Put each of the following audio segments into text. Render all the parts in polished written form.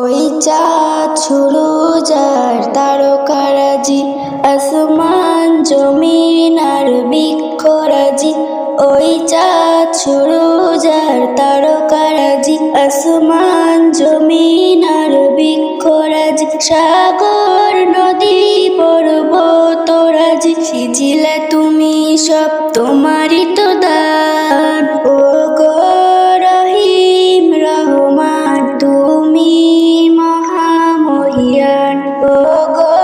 ওই চাঁদ সুরুজ আর তারকারাজি, আসমান জমিন আর বৃক্ষরাজি। ওই চাঁদ সুরুজ আর তারকারাজি, আসমান জমিন আর বৃক্ষরাজি। সাগর নদী পর্বতরাজি, সিজিলে তুমি সব তোমারই তো দান। ও গো রহিম রহমান, তুমি মহামহিয়ান। ও গো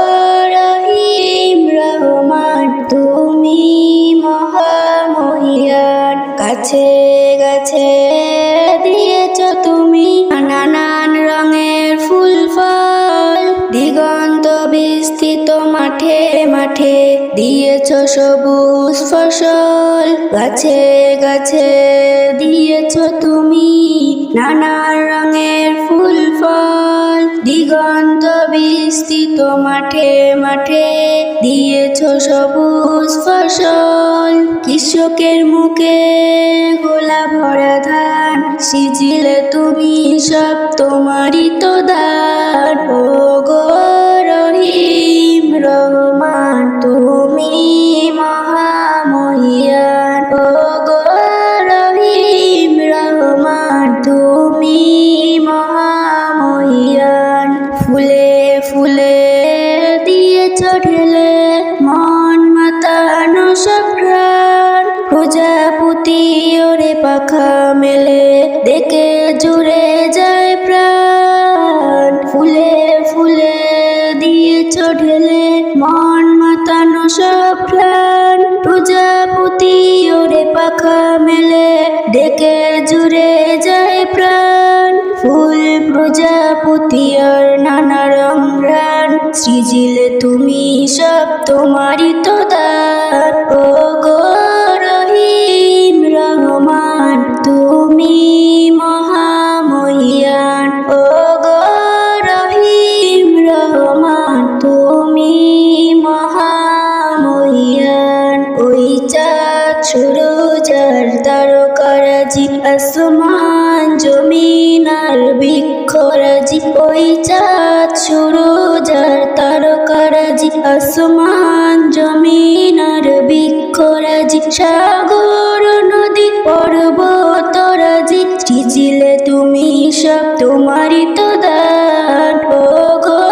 রহিম রহমান, তুমি মহামহিয়ান। গাছে গাছে দিয়েছ তুমি নানান রঙের ফুল ফল, দিগন্ত বিস্তৃত মাঠে মাঠে দিয়েছ সবুজ ফসল। গাছে গাছে দিয়েছ তুমি নানান রঙের ফুল ফল, দিগন্ত বিস্তৃত মাঠে মাঠে দিয়েছ সবুজ ফসল। কৃষকের মুখে গোলা ভরা ধান, সিজিলে তুমি সব তোমারই তো দান। ও গো রহিম রহমান, তুমি মহামহিয়ান। ও গো রহিম রহমান, তুমি মহামহিয়ান। ফুলে ফুলে দিয়েছ ঢেলে মন মাতানো সব প্রাণ, প্রজাপতি ওরে পাখা মেলে দেখে জুড়ে যায় প্রাণ। ফুলে ফুলে দিয়েছ ঢেলে মন মাতানো সব প্রাণ, প্রজাপতি ওরে পাখা মেলে দেখে জুড়ে যায় প্রাণ। ফুল প্রজাপতি আর নানা রং রান, সৃজিলে তুমি সব তোমারই তো দান। ও গো রহিম রহমান, তুমি মহামহিয়ান। ও গো রহিম রহমান, তুমি মহামহিয়ান। ওই চাঁদ সুরুজ আর তারকারাজি, আসমান জমিন আর বৃক্ষরাজি। ওই চাঁদ সুরুজ আর তারকারাজি, আসমান জমিন আর বৃক্ষরাজি। সাগর নদী পর্বতরাজি, সিজিলে তুমি সব তোমারই তো দান। ও গো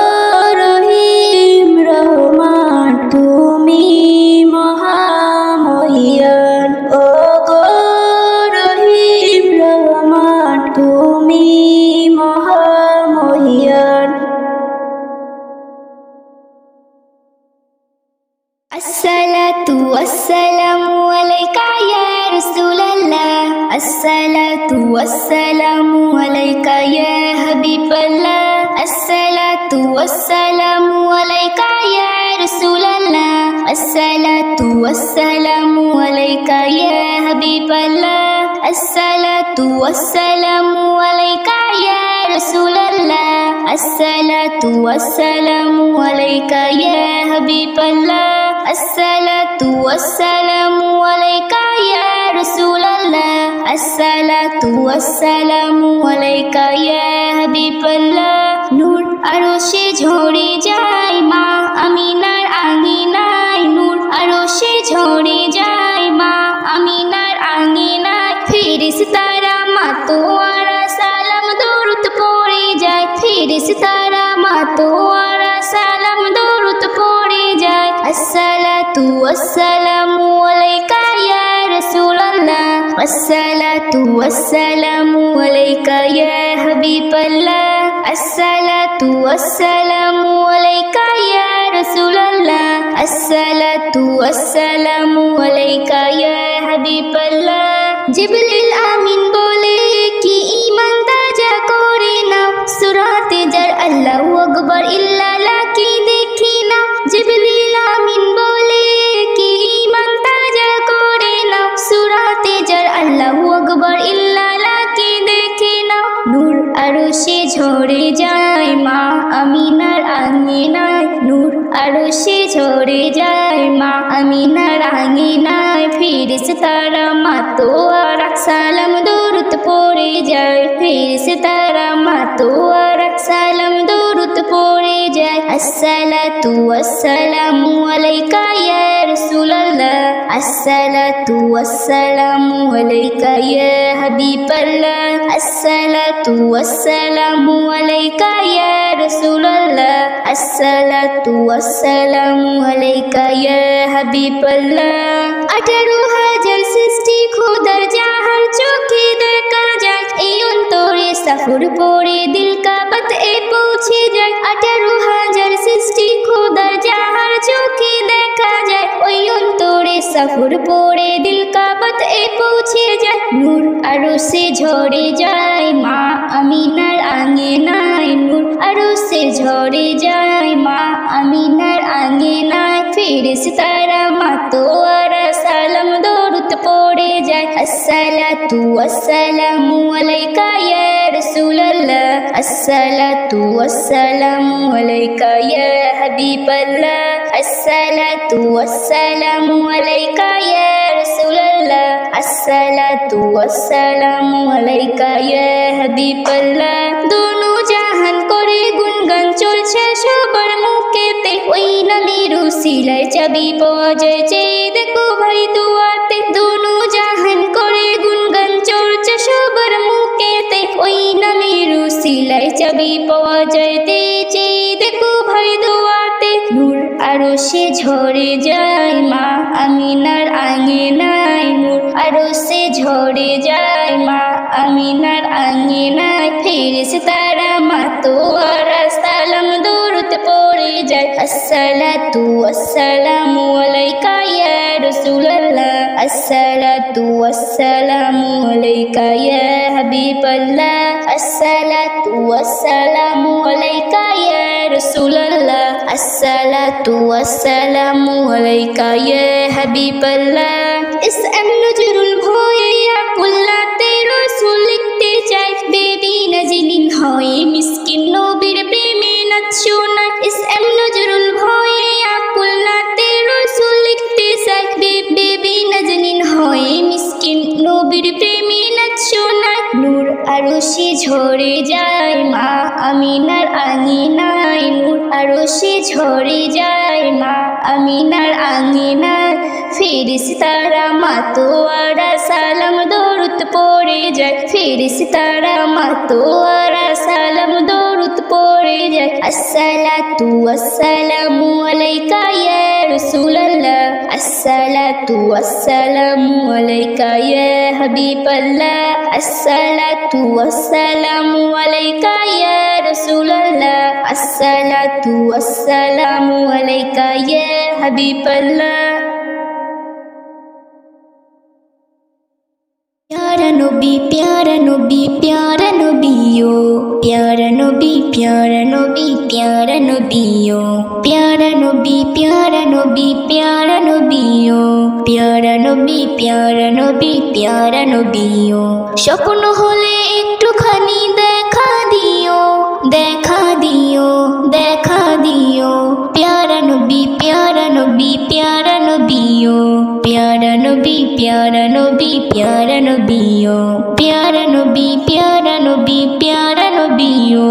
রহিম রহমান, তুমি মহামহিয়ান। ও গো রহিম রহমান, তুমি মহামহিয়ান। আসসালাতু ওয়াসসালামু আলাইকা ইয়া রাসূলুল্লাহ, আসসালাতু ওয়াসসালামু আলাইকা ইয়া হাবিবাল্লাহ, আসসালাতু ওয়াসসালামু আলাইকা ইয়া রাসূলুল্লাহ, আসসালাতু ওয়াসসালামু আলাইকা ইয়া হাবিবাল্লাহ, আসসালাতু ওয়াসসালামু আলাইকা ইয়া রাসূলুল্লাহ, আসসালাতু ওয়াসসালামু আলাইকা ইয়া হাবিবাল্লাহ, আসসালাতু ওয়াসসালামু আলাইকা ইয়া রাসূলুল্লাহ, আসসালাতু ওয়াসসালামু আলাইকা ইয়া হাবিবাল্লাহ। নূর আরশে ঝরে যায় মা আমিনার আঙিনায়, নূর আরশে ঝরে যায় মা আমিনার আঙিনায়। ফেরেশতারা মাতোয়ারা সালাম দরুদ পড়ে যায়, ফেরেশতারা মাতোয়ারা সালাম দরুদ পড়ে যায়। আসসালাতু ওয়াসসালামু আলাইকা ইয়া রাসূলুল্লাহ, আসসালাতু ওয়াসসালামু আলাইকা ইয়া হাবিবাল্লাহ, আসসালাতু ওয়াসসালামু আলাইকা ইয়া রাসূলুল্লাহ, আসসালাতু ওয়াসসালামু আলাইকা ইয়া হাবিবাল্লাহ। জিবরিল আমিন বলে কি ঈমান তাজা করে নাও, সূরাতে যার আল্লাহু আকবার ইল্লাল্লাহ কি দেখি না। জিবরিল আমিন বলে কি ঈমান তাজা করে নাও, সূরাতে যার আল্লাহু আকবার ইল্লাল্লাহ কি দেখি না। নূর আরশে ঝরে যায় মা আমিনার আঙিনায়, নূর আরশে ঝরে যায় মা আমিনার আঙিনায়। ফেরেশতারা মাতোয়ারা সালাম দরুদ পড়ে যায়, ফেরেশতারা মাতোয়ারা সালাম আসসালাতু ওয়াসসালামু আলাইকা ইয়া রাসূলুল্লাহ আসসালাতু ওয়াসসালামু আলাইকা ইয়া হাবিবাল্লাহ আসসালাতু ওয়াসসালামু আলাইকা ইয়া রাসূলুল্লাহ আসসালাতু ওয়াসসালামু আলাইকা ইয়া হাবিবাল্লাহ 18,000 সৃষ্টি খোদার জাহান চোখে দেখা যায় এই অন্তরে সফর পড়ে দিল কাবাত এ পৌঁছে যায় 18,000 সৃষ্টি খোদার জাহান চোখে দেখা যায় ওই অন্তরে সফর পড়ে দিল কাবাত এ পৌঁছে যায় নূর আরশে ঝরে যায় মা আমিনার আঙ্গিনায় নূর আরশে ঝরে যায় মা আমিনার আঙ্গিনায় ফেরেশতারা মাতোয়ারা সালাম দরুদ পড়ে যায় আসসালাতু ওয়াসসালামু আলাইকা ইয়া রাসূলুল্লাহ আসসালাতু ওয়াসসালামু আলাইকা ইয়া হাবিবাল্লাহ আসসালাতু ওয়াসসালামু আলাইকা ইয়া রাসূলুল্লাহ আসসালাতু ওয়াসসালামু আলাইকা ইয়া হাবিবাল্লাহ দোনো জাহান করে গুনগান চলছে সবার মুখেতে ওই নামের উসিলায় চাবি পাওয়া যায় চেয়ে দেখো ভাই দুয়াতে দোনো জাহান করে গুনগান চলছে সবার মুখেতে ওই নামের উসিলায় চাবি পাওয়া যায় চেয়ে দেখো ভাই দুয়াতে নূর আরশে ঝরে যায় মা আমিনার আঙ্গিনায় নূর আরশে ঝরে যায় মা আমিনার আঙ্গিনায় ফেরেশতারা মাতোয়ারা সালাম দরুদ পড়ে যায় আসসালাতু ওয়াসসালামু আলাইকা ইয়া রাসূলুল্লাহ আসসালাতু ওয়াসসালামু আলাইকা ইয়া হাবিবাল্লাহ আসসালাতু ওয়াসসালামু আলাইকা ইয়া রাসূলুল্লাহ আসসালাতু ওয়াসসালামু আলাইকা ইয়া হাবিবাল্লাহ ইসআম নজরুল ভয়ে আকুল্লাতে রাসূল লিখতে চাই বেবি নাজনীন হয় মিসকিন নবীর প্রেমে নাচ শোনায় ইসআম নজরুল ভয়ে আকুল্লাতে রাসূল লিখতে চাই বেবি নাজনীন হয় মিসকিন নবীর প্রেমে নাচ শোনায় নূর আরশে ঝরে যায় মা আমিনার আঙ্গিনায় নূর আরশে ঝরে যায় মা আমিনার আঙ্গিনায় ফেরেশতারা মাতোয়ারা সালাম দরুদ পড়ে যায় ফেরেশতারা মাতোয়ারা সালাম দরুদ পড়ে যায় আসসালাতু ওয়াসসালামু আলাইকা ইয়া রাসূলুল্লাহ আসসালাতু ওয়াসসালামু আলাইকা ইয়া হাবিবাল্লাহ আসসালাতু ওয়াসসালামু আলাইকা ইয়া রাসূলুল্লাহ আসসালাতু ওয়াসসালামু আলাইকা ইয়া হাবিবাল্লাহ प्यारा नबी प्यारा नबी प्यारा नबियो प्यारा नबी प्यारा नबी प्यारा नबियो प्यारा नबी प्यारा नबी प्यारा नबियो प्यारा नबी प्यारा नबी प्यारा नबियो স্বপ্ন হলে একটুখানি দেখা দিও দেখা দিও দেখা দিও प्यारा नबी प्यारा नबी प्यारा नबियो प्यारा नबी प्यारा नबी प्यारा नबियो प्यारा नबी प्यारा नबी प्यारा नबियो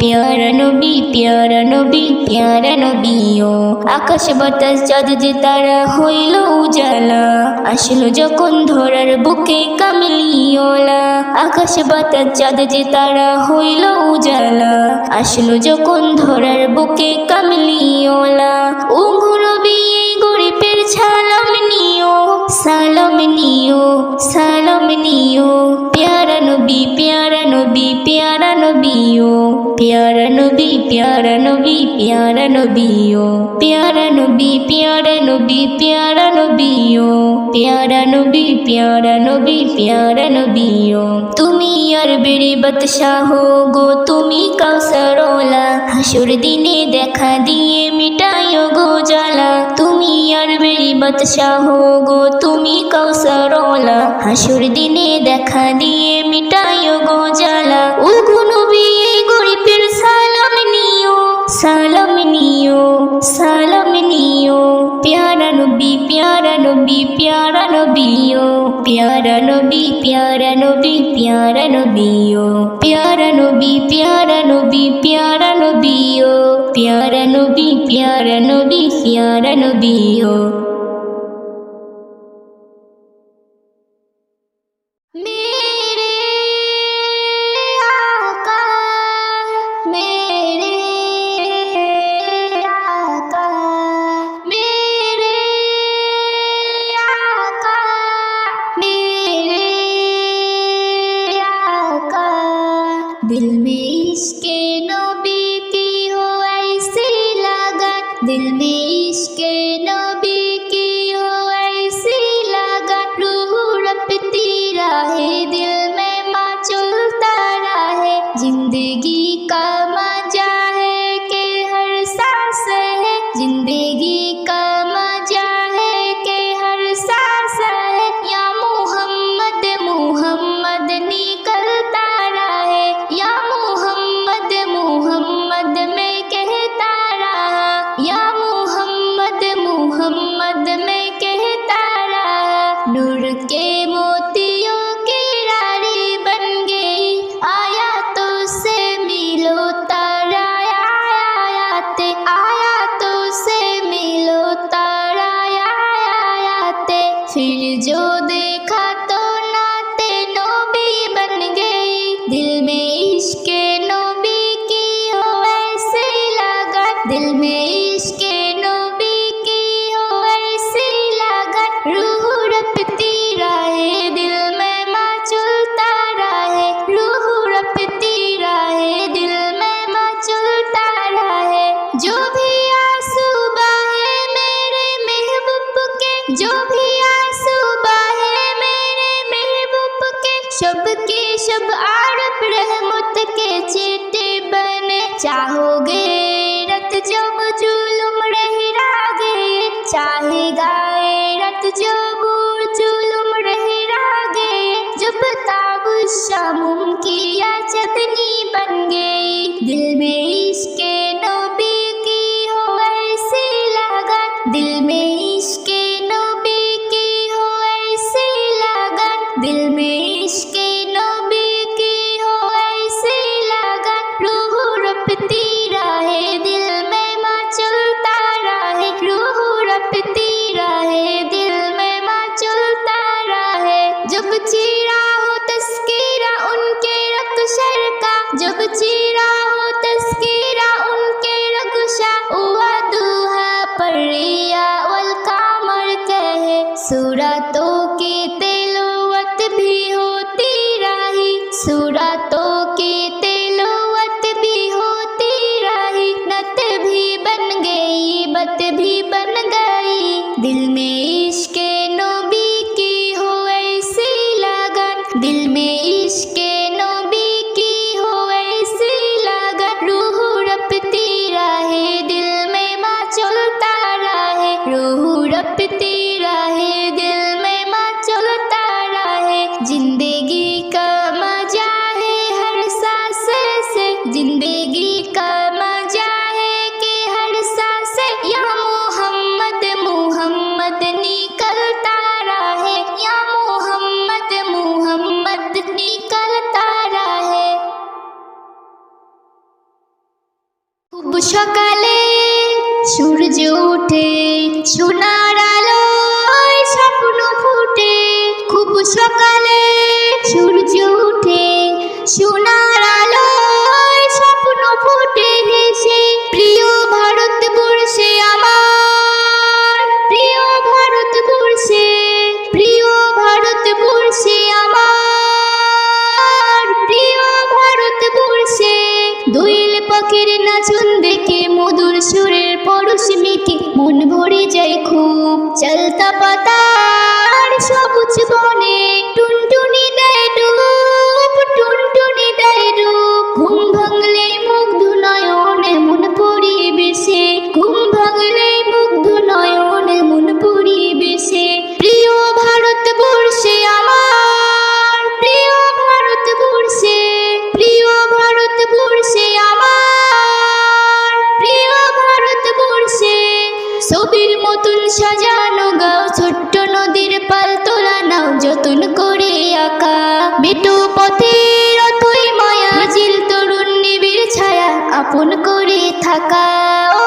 प्यारा नबी प्यारा नबी प्यारा नबियो আকাশ বাতাস চাঁদ যে তারা হইল উজালা আসলো যখন ধরার বুকে কামলিওলা আকাশ বাতাস চাঁদ যে তারা হইল উজালা আসলো যখন ধরার বুকে কামলিওলা ও নবী এই গরিবের সালাম নিও সালাম নিও সালাম নিও प्यारा नबी प्यारा नबी प्यारा नबियो प्यारा नबी प्यारा नबी प्यारा नबियो प्यारा नबी प्यारा नबी प्यारा नबियो प्यारा नबी प्यारा नबी प्यारा नबियो তুমি আরবের বাদশাহ গো তুমি কাউসারওয়ালা হাসর দিনে দেখা দিয়ে মিটাইও গো জ্বালা তুমি আরবের বাদশাহ গো তুমি কাউসারওয়ালা হাসর দিনে দেখা দিয়ে মিটাইও গো জ্বালা ও গো নবী এই গরিবের সালাম নিও সালাম নিও সালাম নিও प्यारा नबी प्यारा नबी प्यारा नबियो प्यारा नबी प्यारा नबी प्यारा नबियो प्यारा नबी प्यारा नबी प्यारा नबियो प्यारा नबी प्यारा नबी प्यारा नबी हो। मेरे आका मेरे आका मेरे आका मेरे आका, दिल में इश्क़े नबी की हो ऐसी लगन, दिल में इश्क़े नबी की हो ऐसी लगन, रूह रपती रहे दिल में मचलता रहे, जिंदगी का मजा है कि हर सांस है, जिंदगी का मजा है कि हर सांस है, या मोहम्मद मोहम्मद निकलता रहे, या मोहम्मद मोहम्मद में कहता रहा, या मोहम्मद मोहम्मद में कहता रहा, नूर के मोतियों की रानी बन गई, आया तो से मिलो तारा आयाते, आया तो से मिलो तारा आयाते, फिर जो देखा तो नाते नबी बन गई, दिल में इश्क़े नबी की हो ऐसी लगन, दिल में इश्क़े नबी की हो ऐसी लगन, रूह रपती रहे दिल में मचलता रहे, रूह रपती रहे दिल में मचलता रहे, जो भी आंसू बहे मेरे महबूब के, जो भी आंसू बहे मेरे महबूब के, शब के शब आरब रहमत के चीटे बने, चाहोगे रत जब जुलुम रहरा गए, चाहेगा रत जब जुलुम रहरा गए, जब ताबुशा मुमकिया चटनी बन गई, दिल में इश्क़े नबी की हो ऐसी लगन, दिल में इश्क़े नबी की हो ऐसी लगन, दिल में इश्क़े नबी की हो ऐसी लगन, रूह रपती रहे दिल में मचलता रहे, रूह रपती रहे दिल में मचलता रहे, जब चीरा हो तस्कीरा उनके रक्शर का, जब चीरा हो तस्कीरा उनके रक्शा, हुआ दुहा परिया वल कामर कहे, सूरतों की तिलावत भी होती रही, सूरतों की तिलावत भी होती रही, नत भी बन गई बत भी बन गई, दिल में इश्क़े नबी की हो ऐसी लगन, दिल में इश्क़े नबी की हो ऐसी लगन, रूह रपती रहे दिल में मचलता रहे, रूह रपती रहे दिल में मचलता रहे, जिंदगी का मजा है हर सांस से, जिंदगी का मजा है कि हर सांस, या मोहम्मद मोहम्मद निकलता रहे, या मोहम्मद मोहम्मद निकलता रहे। খুব সকালে সূর্য ওঠে সোনার আলোয় স্বপ্ন ফুটে, খুব সকালে সূর্য ওঠে সোনার আলোয় স্বপ্ন ফুটে, হেসে প্রিয় ভারতবর্ষে আমার, প্রিয় ভারতবর্ষে, প্রিয় ভারতবর্ষে আমার, প্রিয় ভারতবর্ষে, দোয়েল পাখির নাচন দেখে মধুর সুরের পরশ মেখে মন ভরে যায় খুব, চলতা পাতার সবুজ বনে টুনটুনি দেয় ডুব, টুনটুনি দেয় ডুব, ঘুম ভাঙলে মুগ্ধ নয়নে মন পরিবেশে, ঘুম ভাঙলে মুগ্ধ নয়নে মন পরিবেশে, প্রিয় ভারতবর্ষে আমার, প্রিয় ভারতবর্ষে, প্রিয় ভারতবর্ষে আমার, প্রিয় ভারতবর্ষে, ছবির মতন সাজানো গাও ছোট্ট নদীর পাল তোলা নাও যতন করে আঁকা, মেটো পথের অথই মায়া, জিল তরুণ নিবিড় ছায়া, আপন করে থাকা, ও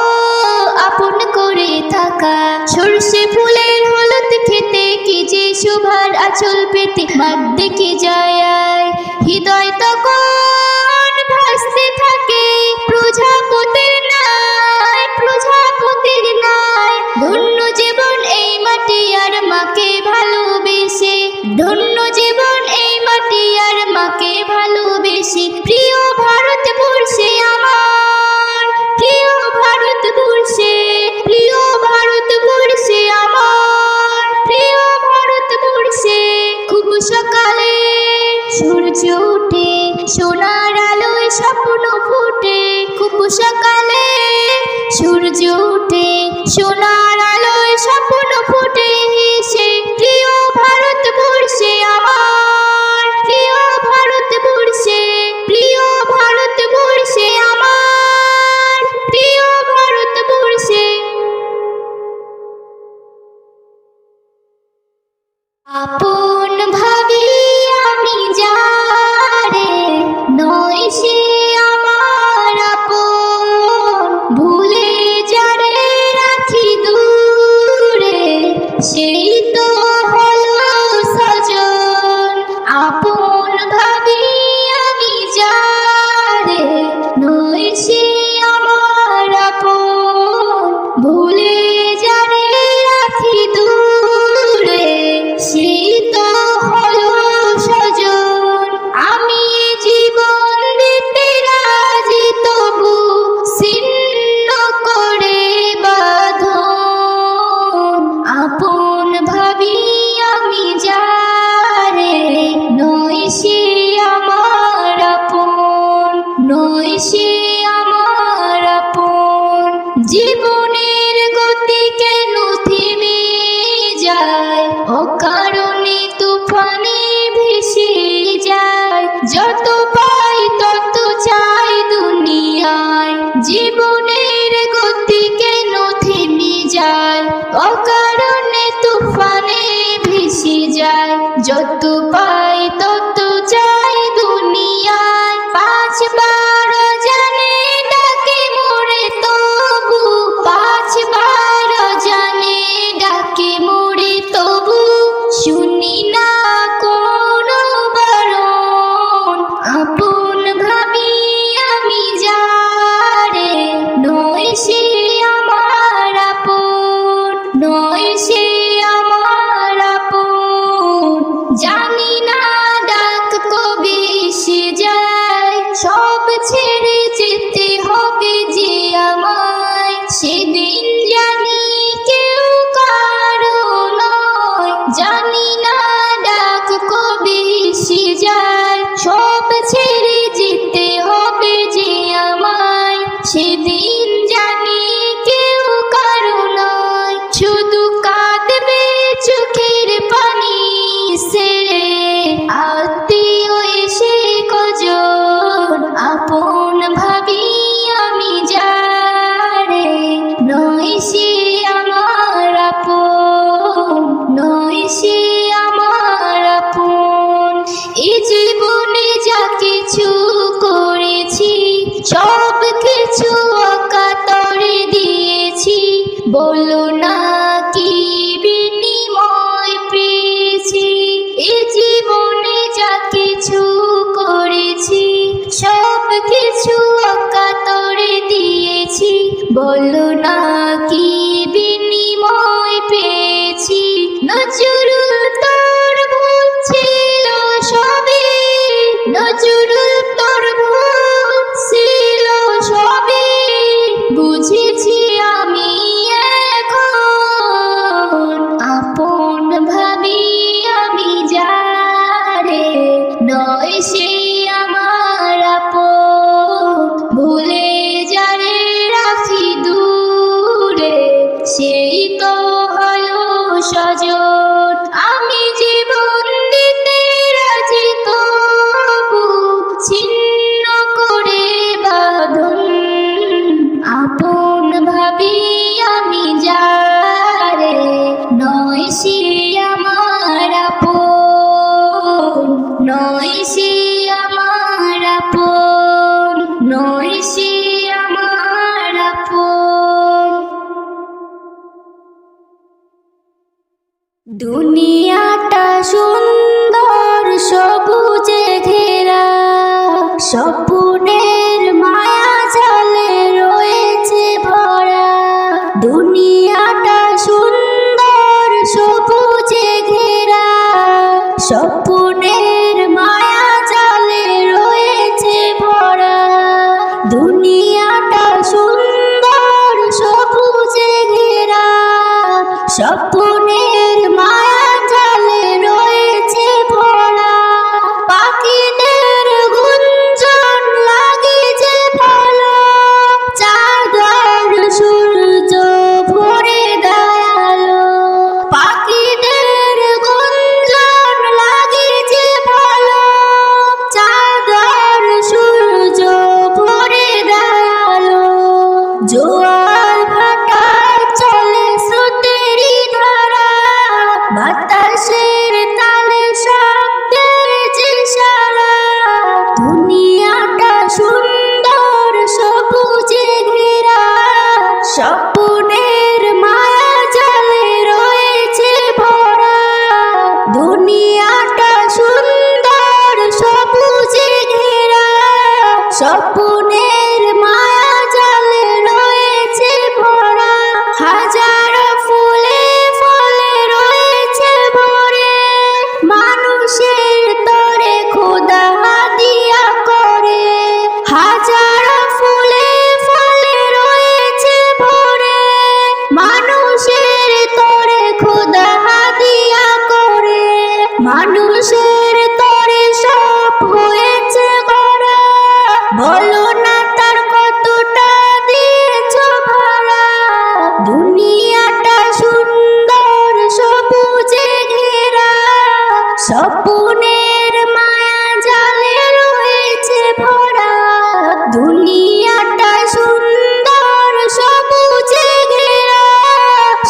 আপন করে থাকা। সর্ষে ফুলের হলুদ খেতে কি যে শোভার আঁচল পেতে মাঠ দেখে যায়, হৃদয় তখন ভাসতে থাকে প্রজাপতির নাই, প্রজাপতির নাই। ধন্য জীবন এই মাটি আর মাকে ভালোবেসে, ধন্য জীবন এই মাটি আর মাকে ভালোবেসে। প্রিয় ভারতবর্ষে আমার, প্রিয় ভারতবর্ষে, প্রিয় ভারতবর্ষে আমার, প্রিয় ভারতবর্ষে। খুব সকালে সূর্য ওঠে, সোনার আলোয় স্বপ্ন ফুটে। খুব সকালে সূর্য ওঠে, সোনার আলোয় স্বপ্ন ফুটে এসে। প্রিয় ভারতবর্ষে আমার, প্রিয় ভারতবর্ষে, প্রিয় ভারতবর্ষে আমার, প্রিয় ভারতবর্ষে। আপন ভাবি আমি যারে, নয় সে আমার আপন। ভুলে যারে রাখি দূরে, সেই তো হলো সজন। আপন ভাবি আমি যারে, নয় সে আমার আপন। ভুলে যারে রাখি দূরে, সেই তো হলো সজন। আমি জীবন দিতে রাজি, তবু ছিন্ন করে বাঁধন। আপন ভাবি আমি যারে, নয় সে আমার আপন, নয় সে আমার আপন। জীবনের গতি কেন থেমে যায়, অকারণে তুফানে ভেসে যায়। যত পাই তত চাই দুনিয়ায়, জীবনের গতি কেন থেমে যায়, অকারণে তুফানে ভেসে যায়। যত পাই তত চাই দুনিয়ায়। পাঁচবার জানে ডাকে মোরে তবু, পাঁচবার জানে ডাকে মোরে তবু, শুনি না কোনো বারণ। আপন ভাবি আমি যারে, নয় সে আমার আপন, নয় সে আমার আপন। জানি না ডাক কবে এসে যায়, সব ছেড়ে যেতে হবে যে আমায়। সেদিন জানি কেউ কারো নয়, জানি না ডাক কবে এসে যায়, সব ছেড়ে যেতে হবে যে আমায়। সেদিন জানি কেউ কারো নয়, শুধু কাঁদবে চোখের পানি ছেড়ে আত্মীয় এসে কজন। আপন ভাবি আমি যারে, নয় সে আমার আপন, নয় সে আমার আপন। এ জীবনে যা কিছু করেছি, সব কিছু অকাতরে দিয়েছি। বলো না কি বিনিময় পেয়েছি। এ জীবনে যা কিছু করেছি, সব কিছু অকাতরে দিয়েছি। বলো না কি বিনিময় পেয়েছি। নজরুল তোর ভুল ছিল সবে, নজরুল তোর ভুল ছিল সবে, বুঝেছি আমি এখন। আপন ভাবি আমি যারে, নয় সে আমার আপন। ভুলে যারে রাখি দূরে, দুনিয়াটা সুন্দর সবুজে ঘেরা, স্বপ্নের মায়া জালে রয়েছে ভরা। দুনিয়াটা সুন্দর সবুজে ঘেরা, স্বপ্নের মায়া জালে রয়েছে ভরা। দুনিয়াটা সুন্দর সবুজে ঘেরা, স্বপ্নের মায়া জালে রয়েছে ভরা। পাখিদের গুঞ্জন লাগে যে ভালো, চাঁদ আর সূর্য ভরে দয়ালো। পাখিদের গুঞ্জন লাগে যে ভালো, চাঁদ আর সূর্য ভরে দয়ালো। জোয়ার ভাটায় চলে স্রোতেরই ধারা, বাতাসের তালে শব্দের যে সারা। দুনিয়াটা সুন্দর সবুজে ঘেরা, স্বপ্নের মায়া জালে রয়েছে ভরা। দুনিয়াটা সুন্দর সবুজে ঘেরা, স্বপ্নের মায়া জালে রয়েছে ভরা। হাজারো ফুলে ফলে রয়েছে ভরে, মানুষের তরে খোদা হাদিয়া করে। হাজারো ফুলে ফলে রয়েছে ভরে, মানুষের তরে খোদা হাদিয়া করে। মানুষের তরে সব হয়েছে গড়া, বলো না তার কতটা দিয়েছ ভাড়া। দুনিয়াটা সুন্দর সবুজে ঘেরা, স্বপ্নের মায়া জালে রয়েছে ভরা। দুনিয়াটা সুন্দর সবুজে ঘেরা,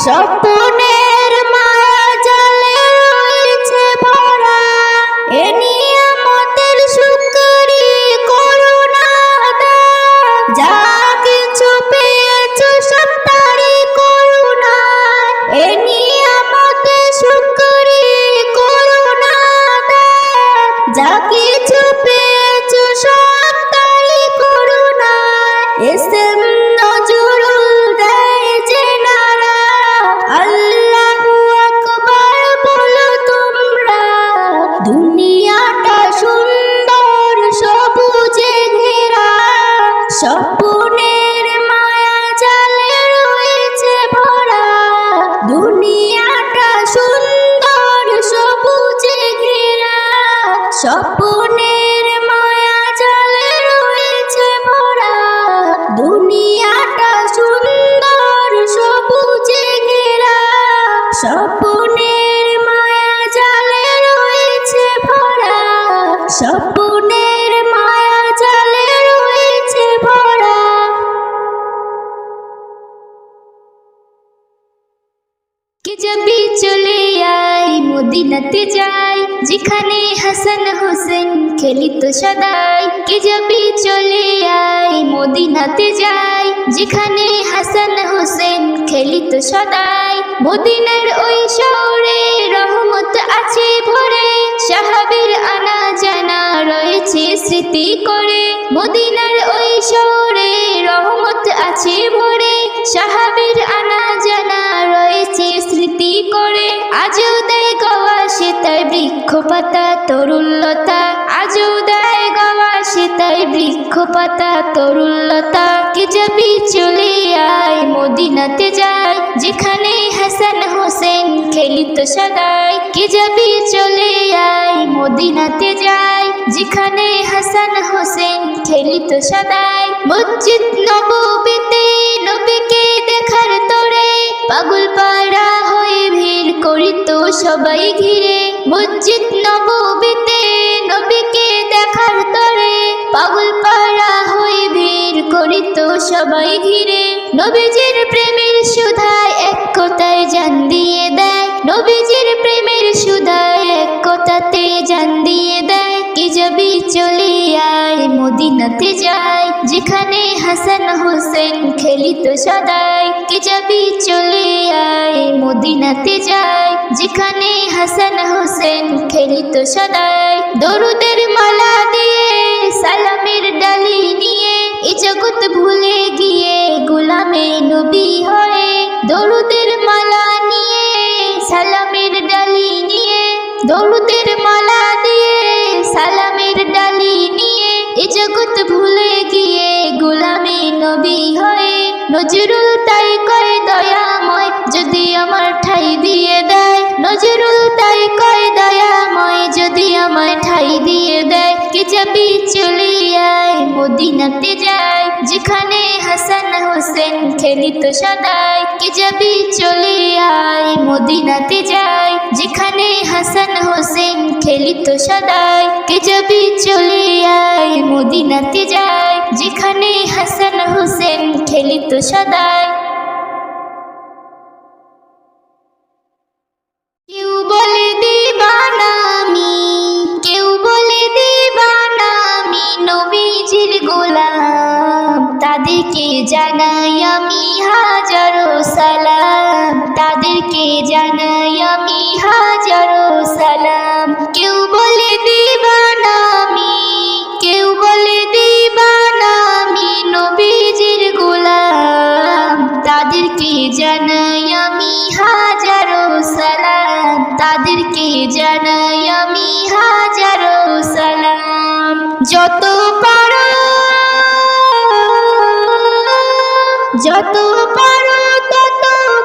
স্বপ্নের মায়া জালে রয়েছে ভরা। এ নিয়ামতের শুকরি করো না আদায়, যা কিছু পেয়েছো সব তারই করুণায়। এ নিয়ামতের শুকরি করো না আদায়, যা কিছু পেয়েছো সব তারই করুণায়। এসেম নজরুল দেয় যে নারা, আল্লাহু আকবার বলো তোমরা। দুনিয়াটা সুন্দর সবুজে ঘেরা, স্বপ্নের মায়া জালে রয়েছে ভরা। দুনিয়াটা সুন্দর সবুজে ঘেরা, স্বপ্নের মায়া জালে রয়েছে ভরা। দুনিয়াটা সুন্দর সবুজে ঘেরা, স্বপ্নের মায়া জালে রয়েছে ভরা। স্বপ্নের মায়া জালে রয়েছে ভরা। কে যাবি চলে আয় মদিনাতে যাই, যেখানে হাসান হোসেন খেলিত সদাই। কে যাবি চলে আয় মদিনাতে যাই, যেখানে হাসান হোসেন খেলিত সদাই। মদিনার ওই শহরে রহমত আছে ভরে, সাহাবীর আনা জানা রয়েছে স্মৃতি করে। মদিনার ওই শহরে রহমত আছে ভরে, সাহাবীর আনা জানা রয়েছে স্মৃতি করে। আজও দেয় গওয়া সে তাই বৃক্ষ পাতা তরুলতা, আজও দেয় গওয়া সে তাই বৃক্ষ পাতা তরুলতা। কে যাবি চলে আয় মদিনাতে যাই, যেখানে হাসান হোসেন খেলিত সদাই। কে যাবি চলে আয় মদিনাতে যাই, যেখানে হাসান হোসেন খেলিত সদাই। মসজিদ নববীতে নবীকে দেখার তরে, পাগল পাড়া হয়ে ভিড় করিত সবাই ঘিরে। মসজিদ নববীতে নবীকে দেখার তরে, পাগল পাড়া হয়ে ভিড় করিত সবাই ঘিরে। নবীজির প্রেমের সুধায় এক কথায় জান দিয়ে দেয়, নবীজির প্রেমের সুধায় এক কথাতে জান দিয়ে দেয়। কে যাবি চলে আয় মদিনাতে যাই, যেখানে হাসান হোসেন খেলিত সদাই। কে যাবি চলে আয় মদিনাতে যাই, যেখানে হাসান হোসেন খেলিত সদাই। দরুদের মালা দিয়ে সালামের ডালি নিয়ে এ জগৎ ভুলে গিয়ে গোলামে নবী হয়ে। দরুদের মালা নিয়ে সালামের ডালি নিয়ে, দরুদের মালা দিয়ে সালামের ডালি নিয়ে এ জগৎ ভুলে গিয়ে গোলামে নবী হয়ে। নজরুল তাই কয় দয়াময় যদি আমার ঠাই দিয়ে দেয়, নজরুল তাই কয় দয়াময় যদি আমায় ঠাই দিয়ে দেয়। কে যাবি চলে আয় মদিনাতে যাই, যেখানে হাসান হোসেন খেলিত সদাই। কে যাবি চলে আয় মদিনাতে যাই, যেখানে হাসান হোসেন খেলিত সদাই। কে যাবি চলে আয় মদিনাতে যাই, যেখানে হাসান হোসেন খেলিত সদাই। কেউ বলে দিবানা আমি, কেউ বলে দিবানা আমি নবীজির গোলাম। তাদেরকে জানাই আমি হাজারো সালাম, তাদেরকে জানাই আমি হাজারো সালাম। কেউ বলে দিবানা আমি, কেউ বলে দিবানা আমি নবীজির গোলাম। তাদেরকে জানাই আমি হাজারো সালাম, তাদেরকে জানাই আমি হাজারো সালাম। যত পারো, যত পারো তত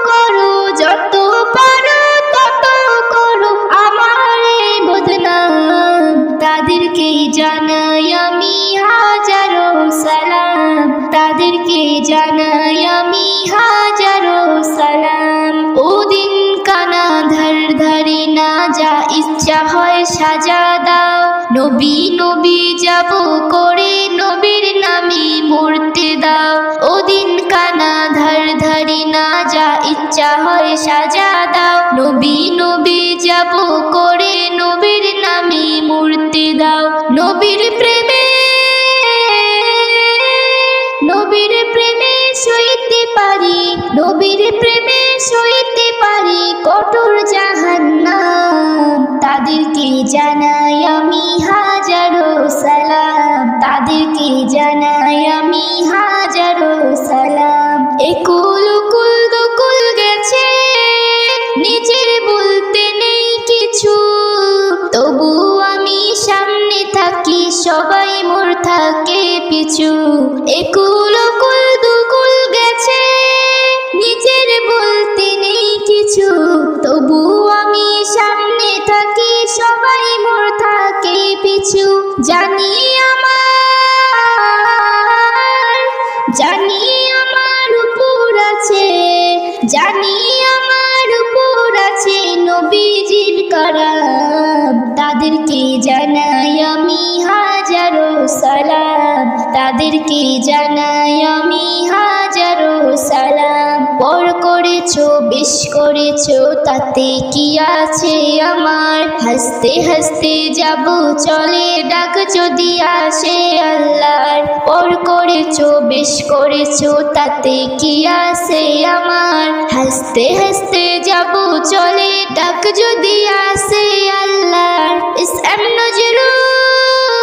করো, যত পারো তত করো আমার এই বদনাম। তাদেরকে জানাই আমি হাজারো সালাম, তাদেরকে জানাই আমি হাজারো সালাম। ওদিন কানা ধার ধারি না যা ইচ্ছা হয় সাজা দাও। নবী নবী যাব করে নবীর নামে মরতে দাও। ওদিন কানা ধার ধারি না যা ইচ্ছা হয় সাজা দাও। নবী নবী যাব করে নবীর নামে মরতে দাও। নবীর প্রেমে, নবীর প্রেমে সইতে পারি, নবীর প্রেমে সইতে পারি কঠোর জাহান্নাম। তাদেরকে জানাই আমি হাজারো সালাম, তাদেরকে জানাই আমি হাজারো সালাম। একুল কুল দুকুল গেছে নিজের বলতে নেই কিছু, তবু আমি সামনে থাকি সবাই মোর থাকে পিছু। একুল কুল দুকুল গেছে নিজের বলতে নেই কিছু, তবু আমি সামনে থাকি সবাই মোর থাকে পিছু। জানি আমার, জানি আমার উপর আছে, জানি আমার উপর আছে নবীজির কারাম। তাদেরকে জানাই আমি হাজারো সালাম, তাদেরকে জানাই আমি হাজারো সালাম। পর করেছো বেশ করেছো তাতে কি আছে আমার, হাসতে হাসতে যাব চলে ডাক যদি আসে আল্লাহর। পর করেছো বেশ করেছো তাতে কি আছে আমার, হাসতে হাসতে যাব চলে ডাক যদি আসে আল্লাহর। ইসলাম নজরুল,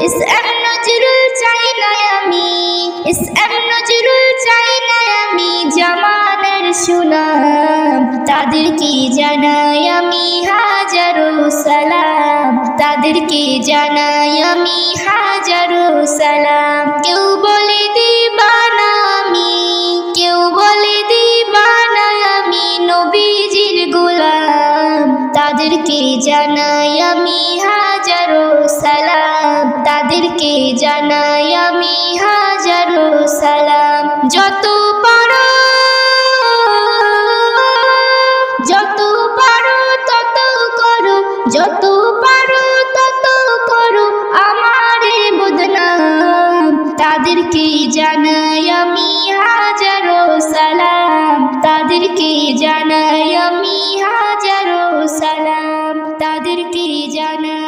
ইসলাম নজরুল চাই না আমি, ইসলাম নজরুল চাই না আমি জামানের সুনাম। তাদেরকে জানাই আমি হাজারো সালাম, তাদেরকে জানাই আমি হাজারো সালাম। কেউ বলে দিবানা আমি, কেউ বলে দিবানা আমি নবীজির গোলাম। তাদেরকে জানাই আমি হাজারো সালাম, তাদেরকে জানাই আমি হাজারো সালাম। যত পারো, যত পারো তত করো, যত পারো তত করো আমার এই বদনাম। তাদেরকে জানাই আমি হাজারো সালাম, তাদেরকে জানাই আমি হাজারো সালাম, তাদেরকে জানাই।